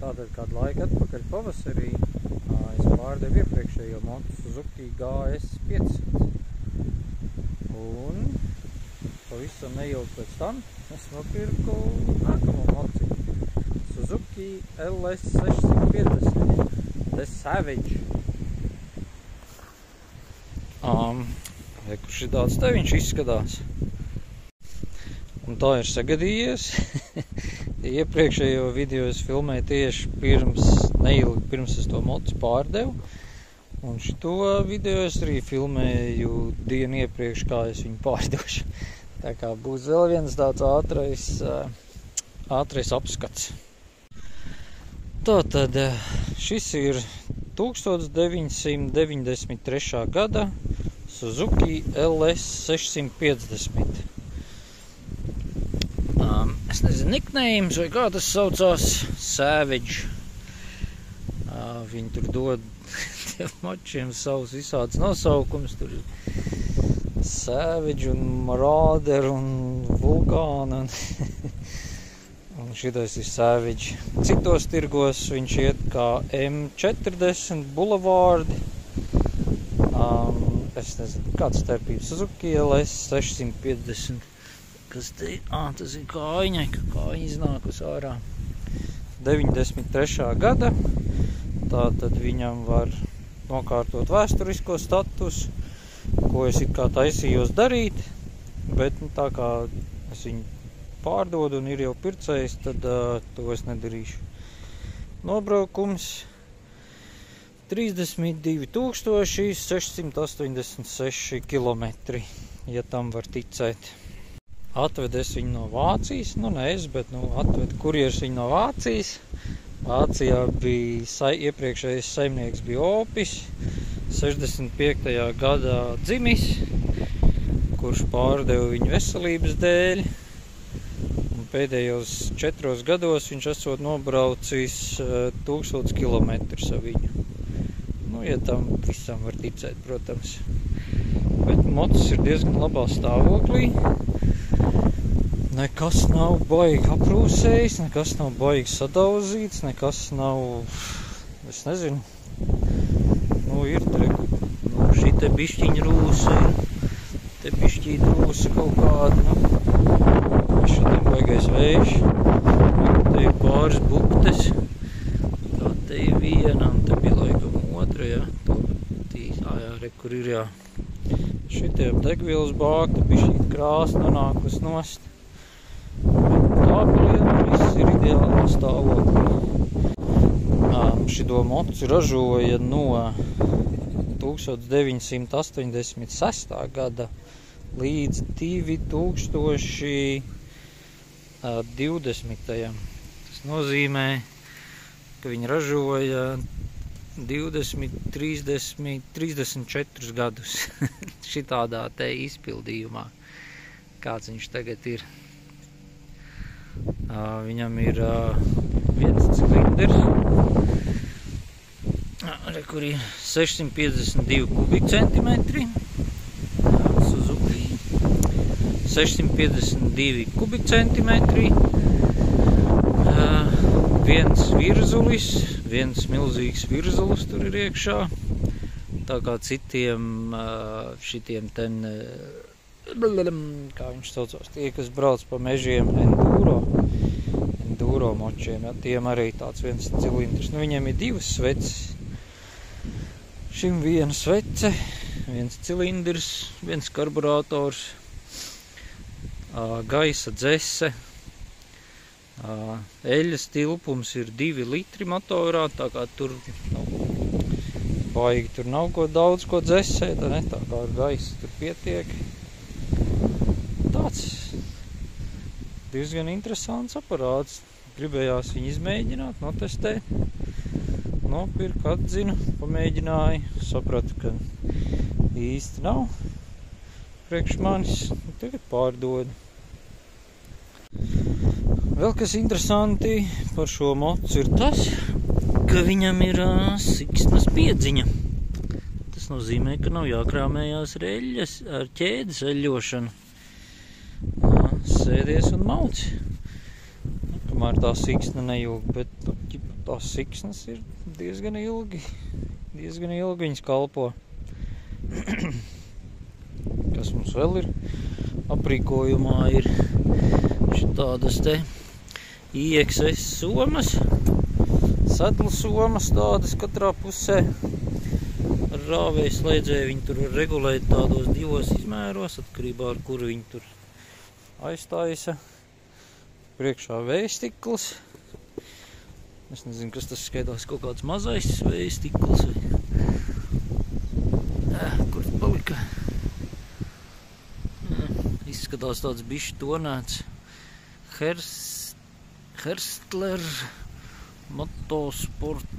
Tātad kādu laiku atpakaļ pavasarī es pārdevu iepriekšējo motu Suzuki GS500. Un pavisam neilgi pēc tam es nopirku nākamo moci Suzuki LS650 The Savage. Kurš ir tāds te viņš izskatās. Un tā ir sagadījies. Iepriekšējo video es filmēju tieši neilgi pirms es to moci pārdevu. Un šito video es arī filmēju dienu iepriekš, kā es viņu pārdevušu. Tā kā būs vēl viens tāds ātrais apskats. Tātad šis ir 1993. gada Suzuki LS650. Es nezinu, nicknames vai kā tas saucās, Savage. Viņi tur dod tiem močiem savus visādus nosaukums. Tur ir Savage un Marauder un Vulgāna. Un šitais ir Savage. Citos tirgos viņš iet kā M40 Boulevard. Es nezinu, kāds starpības Suzuki LS650. Kas te ir? Tas ir kājiņai, ka kājiņa iznākus ārā. 93. gada. Tātad viņam var nokārtot vēsturisko statusu, ko es it kā taisījos darīt, bet tā kā es viņu pārdodu un ir jau pircējs, tad to es nedarīšu. Nobraukums 32,686 kilometri, ja tam var ticēt. Atved es viņu no Vācijas, atved kurjers viņu no Vācijas. Vācijā bija iepriekšējais saimnieks bija Opis, 65. gadā dzimis, kurš pārdeva viņu veselības dēļ. Un pēdējos 4 gados viņš esot nobraucis 1000 kilometrus ar viņu. Ja tam visam var ticēt, protams. Bet mocis ir diezgan labā stāvoklī. Nekas nav baigi aprūsējis, nekas nav baigi sadauzīts, nekas nav, es nezinu, ir te, šī te bišķiņa rūsa ir, te bišķīta rūsa kaut kāda, šodien baigais vējš, te ir pāris buktes, tā te ir viena, un te bija laikam otra, kur ir, šitie ap degvielas bāka, bišķīta krāsa nonākus nost. Viss ir ideālā stāvoklī. Šito moci ražoja no 1986. gada līdz 2020. Tas nozīmē, ka viņi ražoja 34 gadus šitādā te izpildījumā, kāds viņš tagad ir. Viņam ir viens cilindrs, kur ir 652 kubikcentimetri, Suzuki 652 kubikcentimetri, viens virzulis, viens milzīgs virzulis tur ir iekšā, tā kā citiem šitiem ten, kā viņš saucās, tie, kas brauc pa mežiem, enduro močiem, tiem arī tāds viens cilindrs. Viņiem ir 2 sveces. Šim viena svece, viens cilindrs, viens karburators, gaisa dzese, eļas tilpums ir 2 litri motorā, tā kā tur baigi, tur nav ko daudz ko dzesēt, tā kā ar gaisa tur pietiek. Tāds diezgan interesants aparāts. Gribējās viņu izmēģināt, notestēt. Nopirku, atzinu, pamēģināju. Sapratu, ka īsti nav priekš manis. Tagad pārdodu. Vēl kas interesanti par šo mocu ir tas, ka viņam ir siksnas piedziņa. Tas nozīmē, ka nav jākrāmējās reļļas ar ķēdes eļļošanu. Sēdies un mauci. Kamēr tā siksna nejūg, bet tās siksnas ir diezgan ilgi viņas kalpo. Kas mums vēl ir aprīkojumā, ir šitādas te IXS somas, sedlu somas tādas katrā pusē. Ar rāvēju slēdzēju viņi tur var regulēt tādos divos izmēros, atkarībā ar kuru viņi tur aiztaisa. Priekšā vējstikls. Es nezinu, kas tas skaitās, kaut kāds mazais vējstikls. Kur palika? Izskatās tāds bišķi tonēts. Herstler Motosport.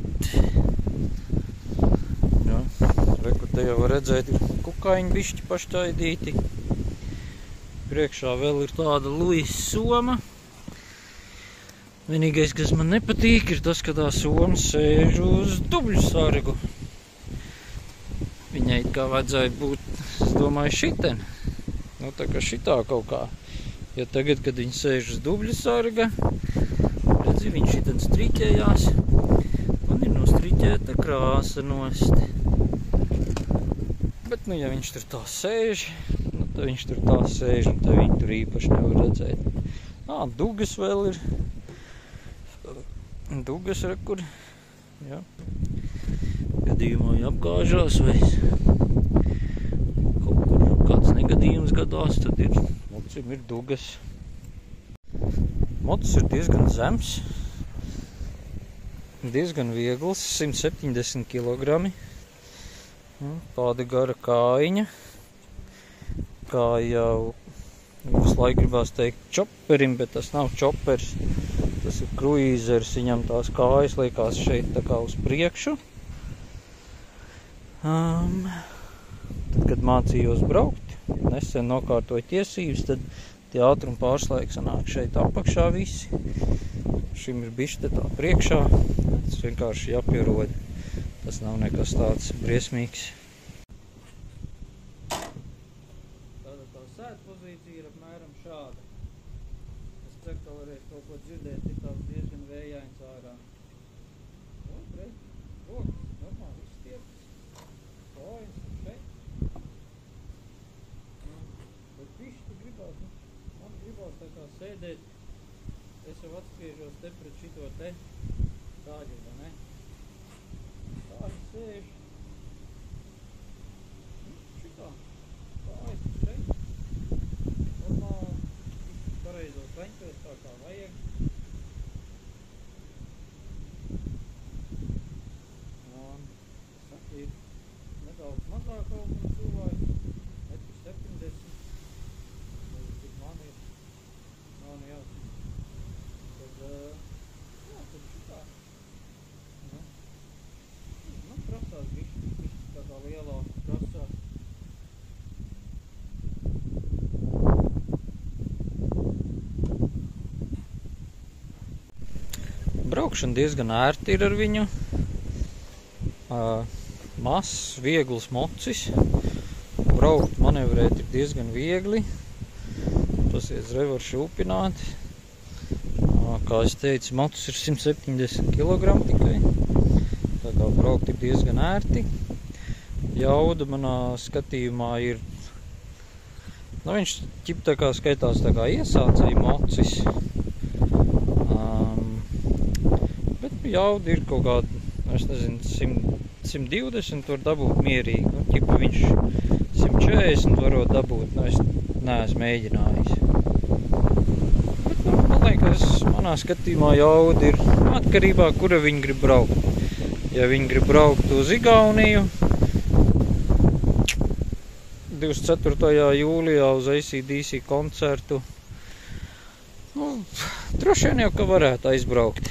Jā, reku te jau var redzēt, ir kukaiņi bišķi paštaidīti. Priekšā vēl ir tāda Luis soma. Vienīgais, kas man nepatīk, ir tas, ka tā soma sēž uz dubļu sargu. Viņai kā vajadzēja būt, es domāju, šiten. Nu, tā kā šitā kaut kā. Jo tagad, kad viņi sēž uz dubļu sarga, redzi, viņš šitien striķējās. Un ir nostriķēta krāsa nost. Bet, nu, ja viņš tur tā sēž, nu, tad viņš tur tā sēž, un tad viņi tur īpaši nevar redzēt. Dugas vēl ir. Dugas rekur. Jā. Gadījumā apgāžās vai kaut kur kāds negadījums gadās, tad ir mocim ir dugas. Mocs ir diezgan zems. Diezgan viegls, 170 kg. Tāda gara kājiņa. Kā jau visu laiku gribās teikt čoperim, bet tas nav čopers. Tas ir kruīzers, viņam tās kājas liekās šeit tā kā uz priekšu. Tad, kad mācījos braukt, nesen nokārtoju tiesības, tad tie ātruma pārslēgi sanāk šeit apakšā visi. Šim ir bišķi tā priekšā, tas vienkārši jāpierod. Tas nav nekas tāds briesmīgs. Tāda tā sēdpozīcija ir apmēram šāda. Es ceru, ka varēs kaut ko dzirdēt, ir tāds diezgan vējains ārā. Rokas, normāli izstieptas. Kājas šeit. Bet bišķi gribās, man gribās tā kā sēdēt. Es jau atspiežos te pret šito te tāģi, vai ne? Tāģi sēž. Šitā. Kājas šeit. Normāli. Pareizos leņķos tā kā vajag. Un, saka, ir nedaudz mazāk auguma cilvēki. 1,70 m. Cik man ir. Nav ne jāsaka. Tad, jā, tad šitā. Man prasās bišķi tādā lielā prasās. Braukšana diezgan ērti ir ar viņu. Mazs, viegls mocis. Braukt, manevrēt ir diezgan viegli. Pasies revar šūpināt. Kā es teicu, mocis ir 170 kg tikai. Tā kā braukt ir diezgan ērti. Jauda manā skatījumā ir, nu viņš ķip tā kā skaitās tā kā iesācēja mocis. Bet jauda ir kaut kāda, es nezinu, 120 var dabūt mierīgi. Nu, ķipa viņš 140 varot dabūt, nu es neesmu mēģinājis. Bet, nu, man liekas, manā skatījumā jauda ir atkarībā, kura viņi grib braukt. Ja viņi grib braukt uz Igauniju 24. jūlijā uz AC/DC koncertu, nu, droši vien jau, ka varētu aizbraukt.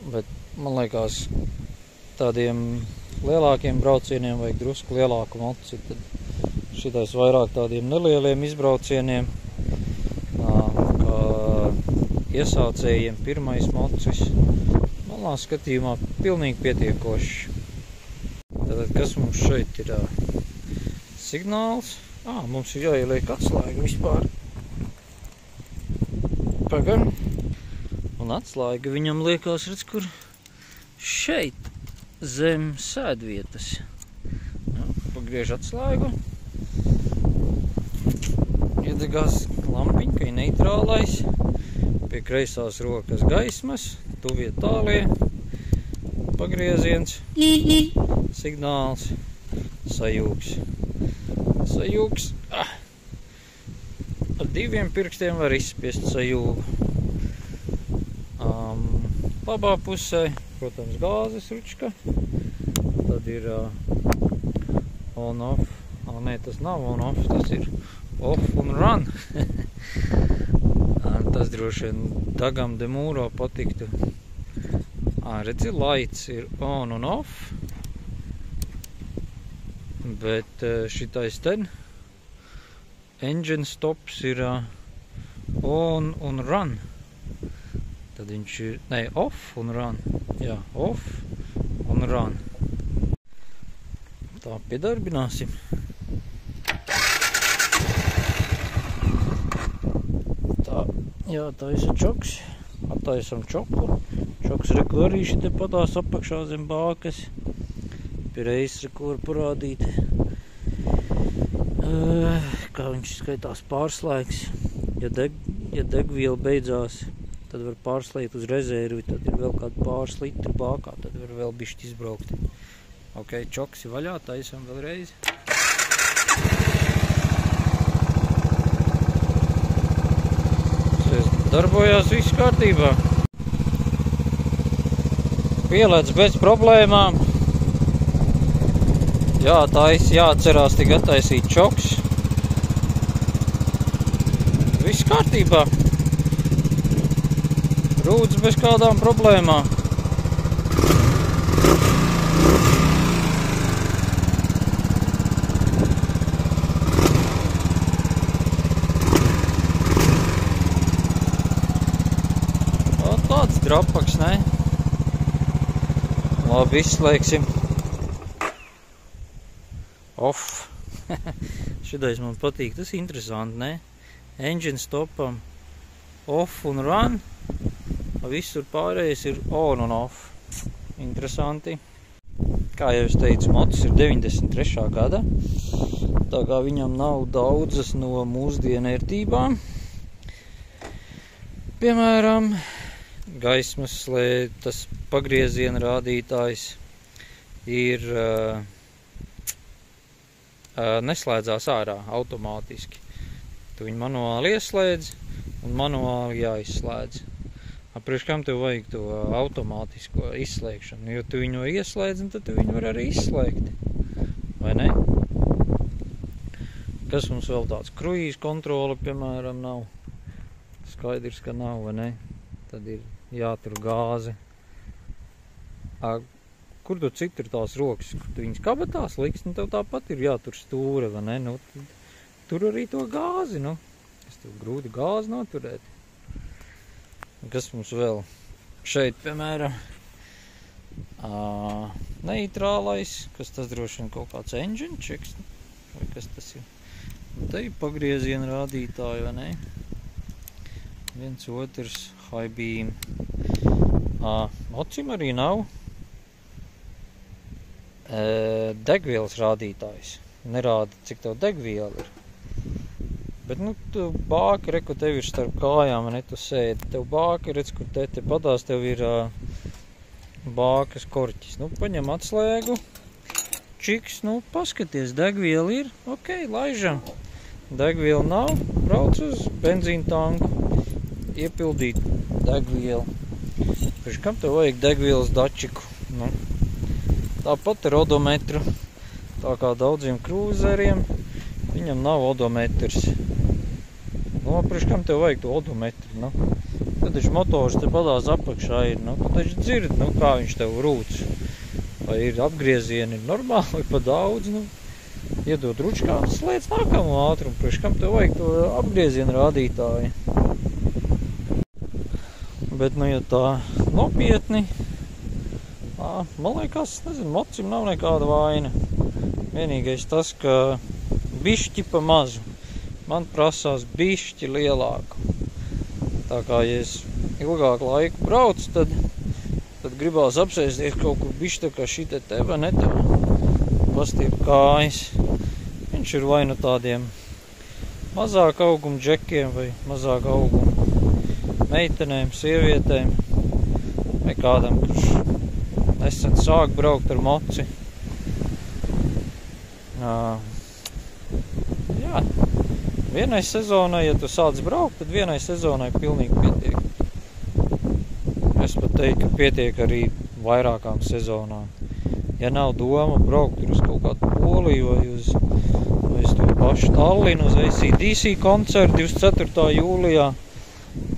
Bet man liekas, tādiem lielākiem braucieniem vajag drusku lielāku moci, tad šitais vairāk tādiem nelieliem izbraucieniem, kā iesācējiem pirmais mocis, manā skatījumā pilnīgi pietiekoši. Tātad, kas mums šeit ir? Signāls. Mums ir jāieliek atslēga vispār. Pagam. Un Un atslēga viņam liekas, redz, kur šeit zem sēdvietas. Nu, pagriež atslēgu. Iedegās lampiņa, ka ir neitrālais. Pie kreisās rokas gaismas, tuvie tālie. Pagrieziens. Signāls. Sajūgs. Sajūgs. Ar 2 pirkstiem var izspiest sajūgu. Labā pusē, protams, gāzes ručka. Tad ir on-off. Nē, tas nav on-off, tas ir off un run. Tas droši vien Dagam de Mūro patiktu. Redzi, lights ir on un off. Bet šitais ten engine stops ir on un run. Tad viņš ir, off un run. Jā, off un run. Tā, piedarbināsim. Tā, jātaisa čoks. Attaisam čoku. Čoks reku arī šite padās apakšā zem bākas. Pie reizes reku var parādīt. Kā viņš skaitās pārslēgs. Ja degviela beidzās, tad var pārslēgt uz rezervi, tad ir vēl kādu pāris litru bākā, tad var vēl bišķi izbraukt. Ok, čoks ir vaļā, taisam vēlreiz. Darbojās viss kārtībā. Pielēc bez problēmām. Jāatcerās tik attaisīt čoks. Viss kārtībā. Rūdz bez kādām problēmām. Tāds drapaks, ne? Labi, izslēgsim. Off. Šitais man patīk, tas interesanti, ne? Engine stopam off un run. Visur pārējais ir on un off. Interesanti. Kā jau es teicu, motos ir 93. gada. Tā kā viņam nav daudzas no mūsdienu ērtībām. Piemēram, gaismas slēdz, tas pagrieziena rādītājs ir neslēdzās ārā automātiski. Tu viņu manuāli ieslēdz un manuāli jāizslēdz. Priekš kam tev vajag to automātisko izslēgšanu? Jo tu viņu ieslēdz un tad tu viņu var arī izslēgt. Vai ne? Kas mums vēl tāds? Kruīz kontrole, piemēram, nav. Skaidrs, ka nav, vai ne? Tad ir jātur gāzi. Kur tu citur tās rokas? Kur tu viņas kabatās liks? Nu, tev tāpat ir jātur stūra, vai ne? Nu, tur arī to gāzi, nu. Es tev grūti gāzi noturēt. Kas mums vēl? Šeit, piemēram, neitrālais, kas tas droši vien kaut kāds engine checks, vai kas tas ir? Un te ir pagrieziena rādītāji, vai ne? Viens otrs high beam. Mocim arī nav degvielas rādītājs. Nerāda, cik tev degviela ir. Bet, nu, tu bāka, reku, tev ir starp kājām, ne, tu sēdi. Tev bāka, redz, kur te padās, tev ir bākas korķis. Nu, paņem atslēgu, čiks, nu, paskaties, degviela ir, ok, laižam. Degviela nav, brauc uz benzīna tanku, iepildīt degvielu. Pēc kam tev vajag degvielas dačiku? Nu, tāpat ar odometru, tā kā daudziem krūzeriem, viņam nav odometrs. Nu, priekš kam tev vajag to odometru, nu? Tad taču motors te padās apakšā ir, nu, tu taču dzirdi, nu, kā viņš tev rūc. Vai ir apgriezieni normāli, vai pa daudz, nu, iedod ručkā, slēdz nākamo ātrumu, priekš kam tev vajag to apgriezienu rādītāju. Bet, nu, ja tā nopietni, man liekas, nezinu, mocim nav nekāda vaina. Vienīgais tas, ka bišķi pa mazu. Man prasās bišķi lielāku. Tā kā, ja es ilgāku laiku brauc, tad gribās apsēsties kaut kur bišķi tā kā šite te, vai ne tā, pastiep kājas. Viņš ir vai nu tādiem mazāk augumu džekiem vai mazāk augumu meitenēm, sievietēm vai kādam, kurš nesen sāk braukt ar moci. Jā, vienai sezonai, ja tu sāc braukt, tad vienai sezonai pilnīgi pietiek. Es pat teiktu, ka pietiek arī vairākām sezonām. Ja nav doma braukt uz kaut kādu Poliju vai uz to pašu Tallinu, uz AC/DC koncertu 24. jūlijā,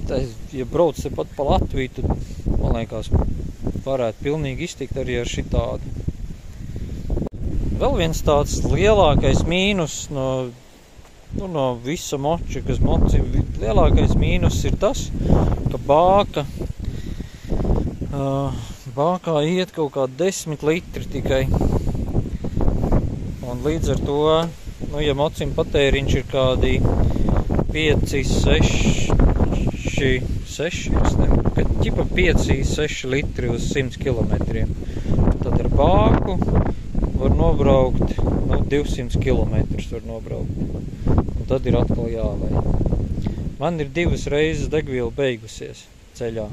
tad, ja brauc tepat pa Latviju, tad, man liekas, varētu pilnīgi iztikt arī ar šitādu. Vēl viens tāds lielākais mīnus no visa moča, kas moci, lielākais mīnus ir tas, ka bākā iet kaut kā 10 litri tikai. Un līdz ar to, ja mocim patēriņš ir kādi 5, 6 litri uz 100 kilometriem. Tad ar bāku var nobraukt, 200 kilometrus var nobraukt. Un tad ir atkal jāvai. Man ir 2 reizes degviela beigusies ceļā.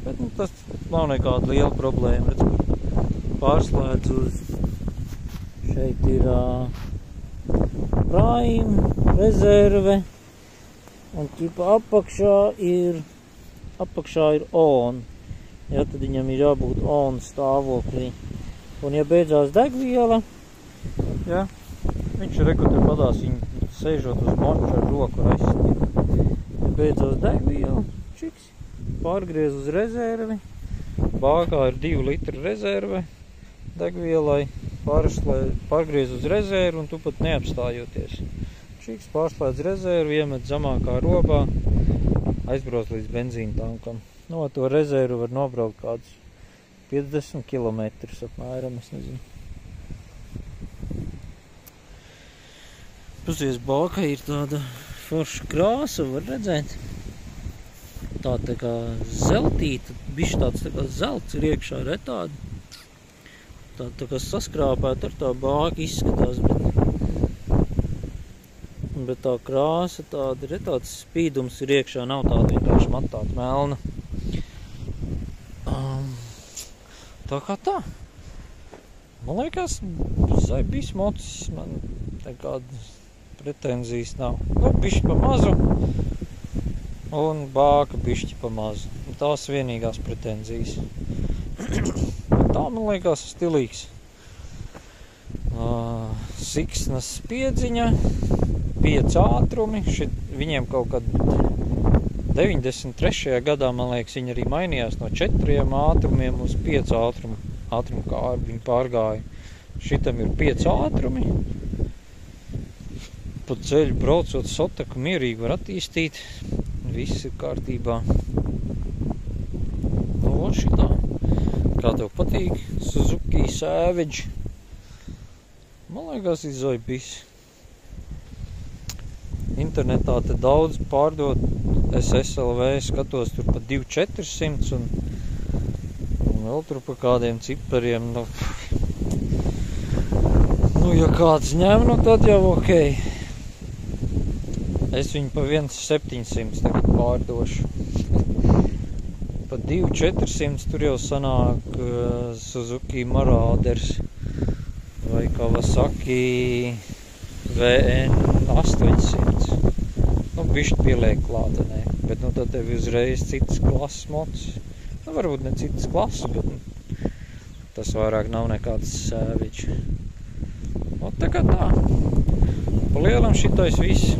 Bet tas nav nekāda liela problēma. Redz, kur pārslēdz uz. Šeit ir Prime, rezerve. Un ķipa apakšā ir on. Ja, tad viņam ir jābūt on stāvoklī. Un ja beidzās degviela, ja, viņš rekur padās viņu sēžot uz moču ar roku aizstiet. Ja beidzās degviela, čiks. Pārgriez uz rezervi, bākā ir 2 litri rezerve degvielai, pārgriez uz rezervi un tu pat neapstājoties. Čiks pārslēdz rezervi, iemet zemākā robā, aizbrauc līdz benzīna tankam. No to rezervu var nobraukt kādus 50 kilometrus apmēram, es nezinu. Pusies bāka ir tāda forša krāsa, var redzēt. Tā kā zeltīta, bišķi tāds tā kā zelts ir iekšā, re tāda. Tā kā saskrāpēt ar tā bāka izskatās, bet tā krāsa tāda, re tāds spīdums ir iekšā, nav tāda vienkārši matāta melna. Tā kā tā. Man liekas, bijis mocis, man nekādas pretenzijas nav. Bišķi pa mazu. Un bāka bišķi pa mazu. Tās vienīgās pretenzijas. Tā, man liekas, stilīgs. Siksnas spiedziņa, 5 ātrumi. Viņiem kaut kad 93. gadā, man liekas, viņi arī mainījās no 4 ātrumiem uz 5 ātrumu kārbu. Viņi pārgāja. Šitam ir 5 ātrumi. Pa ceļu braucot sotaku mierīgi var attīstīt. Viss ir kārtībā. No šitā. Kā tev patīk? Suzuki Savage. Man liekas, izzaibīs. Internetā te daudz pārdot. Es SLV skatos tur pa 2400 un vēl tur pa kādiem cipariem. Ja kāds ņem, tad jau ok. Es viņu pa 1700 tagad pārdošu. Pa 2400 tur jau sanāk Suzuki Marauders vai Kawasaki VN 800. Bišķi pieliek klātenē, bet tad tev uzreiz citas klases mocis. Varbūt ne citas klases, bet tas vairāk nav nekāds Savage. Tā kā tā. Pa lielam šitais viss.